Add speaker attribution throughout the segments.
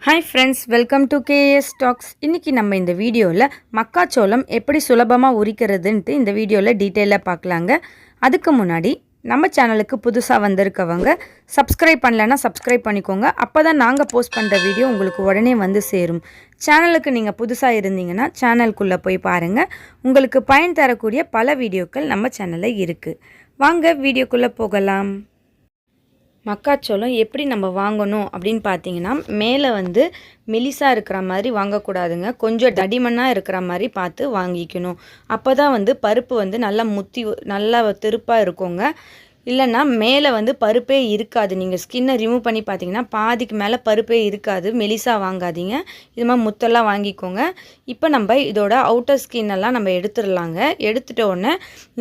Speaker 1: Hi friends, welcome to KS Talks. இன்னைக்கு நம்ம இந்த வீடியோல மக்காச்சோளம் எப்படி சுலபமா உரிக்கிறதுன்னு இந்த வீடியோல டீடைலா பார்க்கலாங்க. அதுக்கு முன்னாடி நம்ம சேனலுக்கு புதுசா வந்திருக்கவங்க Subscribe பண்ணலனா Subscribe பண்ணிக்கோங்க. அப்பதான் நாங்க போஸ்ட் பண்ற வீடியோ உங்களுக்கு உடனே வந்து சேரும். சேனலுக்கு நீங்க புதுசா இருந்தீங்கன்னா சேனலுக்குள்ள போய் பாருங்க. உங்களுக்கு பயன் தரக்கூடிய பல வீடியோக்கள் நம்ம சேனல்ல இருக்கு. வாங்க வீடியோக்குள்ள போகலாம். மக்காச்சோளம் எப்படி நம்ம வாங்கணும் அப்படின்னு பார்த்தீங்கன்னா மேலே வந்து மெலிசாக இருக்கிற மாதிரி வாங்கக்கூடாதுங்க. கொஞ்சம் தடிமனாக இருக்கிற மாதிரி பார்த்து வாங்கிக்கணும். அப்போ தான் வந்து பருப்பு வந்து நல்லா நல்லா திருப்பாக இருக்குங்க. இல்லைன்னா மேலே வந்து பருப்பே இருக்காது. நீங்கள் ஸ்கின்னை ரிமூவ் பண்ணி பார்த்தீங்கன்னா பாதிக்கு மேலே பருப்பே இருக்காது. மெலிசாக வாங்காதீங்க. இது மாதிரி முத்தெல்லாம் வாங்கிக்கோங்க. இப்போ நம்ம இதோட அவுட்டர் ஸ்கின்னெல்லாம் நம்ம எடுத்துடலாங்க. எடுத்துட்ட உடனே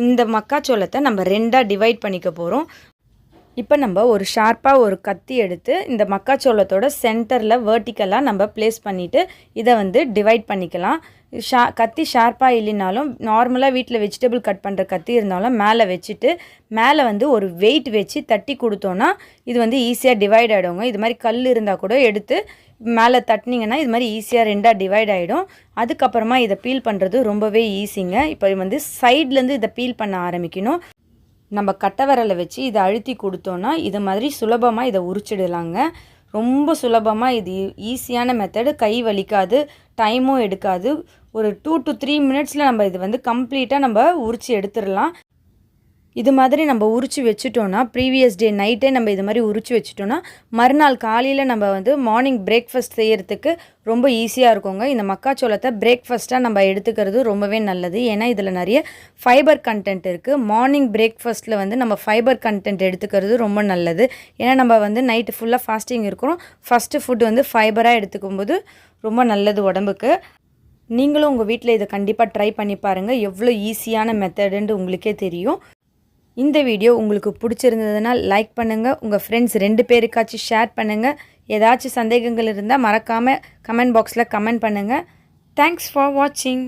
Speaker 1: இந்த மக்காச்சோளத்தை நம்ம ரெண்டாக டிவைட் பண்ணிக்க போகிறோம். இப்போ நம்ம ஒரு ஷார்ப்பாக ஒரு கத்தி எடுத்து இந்த மக்காச்சோளத்தோட சென்டரில் வேர்ட்டிக்கலாக நம்ம ப்ளேஸ் பண்ணிவிட்டு இதை வந்து டிவைட் பண்ணிக்கலாம். கத்தி ஷார்ப்பாக இல்லைனாலும் நார்மலாக வீட்டில் வெஜிடபிள் கட் பண்ணுற கத்தி இருந்தாலும் மேலே வச்சுட்டு மேலே வந்து ஒரு வெயிட் வச்சு தட்டி கொடுத்தோன்னா இது வந்து ஈஸியாக டிவைட் ஆகிடுங்க. இது மாதிரி கல் இருந்தால் கூட எடுத்து மேலே தட்டினீங்கன்னா இது மாதிரி ஈஸியாக ரெண்டாக டிவைட் ஆகிடும். அதுக்கப்புறமா இதை பீல் பண்ணுறது ரொம்பவே ஈஸிங்க. இப்போ வந்து சைட்லேருந்து இதை பீல் பண்ண ஆரம்பிக்கணும். நம்ம கட்டை விரலை வச்சு இதை அழுத்தி கொடுத்தோன்னா இது மாதிரி சுலபமாக இதை உரிச்சிடலாங்க. ரொம்ப சுலபமாக இது ஈஸியான மெத்தடு. கை வலிக்காது, டைமும் எடுக்காது. ஒரு 2 to 3 மினிட்ஸில் நம்ம இது வந்து கம்ப்ளீட்டாக நம்ம உரித்து எடுத்துடலாம். இது மாதிரி நம்ம உரித்து வச்சுட்டோன்னா ப்ரீவியஸ் டே நைட்டே நம்ம இது மாதிரி உரித்து வச்சுட்டோன்னா மறுநாள் காலையில் நம்ம வந்து மார்னிங் பிரேக்ஃபாஸ்ட் செய்கிறதுக்கு ரொம்ப ஈஸியாக இருக்குங்க. இந்த மக்காச்சோளத்தை பிரேக்ஃபாஸ்ட்டாக நம்ம எடுத்துக்கிறது ரொம்பவே நல்லது. ஏன்னா இதில் நிறைய ஃபைபர் கண்டென்ட் இருக்குது. மார்னிங் பிரேக்ஃபாஸ்ட்டில் வந்து நம்ம ஃபைபர் கண்டென்ட் எடுத்துக்கிறது ரொம்ப நல்லது. ஏன்னா நம்ம வந்து நைட்டு ஃபுல்லாக ஃபாஸ்டிங் இருக்கிறோம். ஃபஸ்ட்டு ஃபுட் வந்து ஃபைபராக எடுத்துக்கும்போது ரொம்ப நல்லது உடம்புக்கு. நீங்களும் உங்கள் வீட்டில் இதை கண்டிப்பாக ட்ரை பண்ணி பாருங்கள். எவ்வளோ ஈஸியான மெத்தடுன்ட்டு உங்களுக்கே தெரியும். இந்த வீடியோ உங்களுக்கு பிடிச்சிருந்ததுன்னா லைக் பண்ணுங்கள். உங்கள் ஃப்ரெண்ட்ஸ் 2 பேருக்காச்சும் ஷேர் பண்ணுங்கள். ஏதாச்சும் சந்தேகங்கள் இருந்தால் மறக்காமல் கமெண்ட் பாக்ஸில் கமெண்ட் பண்ணுங்கள். தேங்க்ஸ் ஃபார் வாட்சிங்.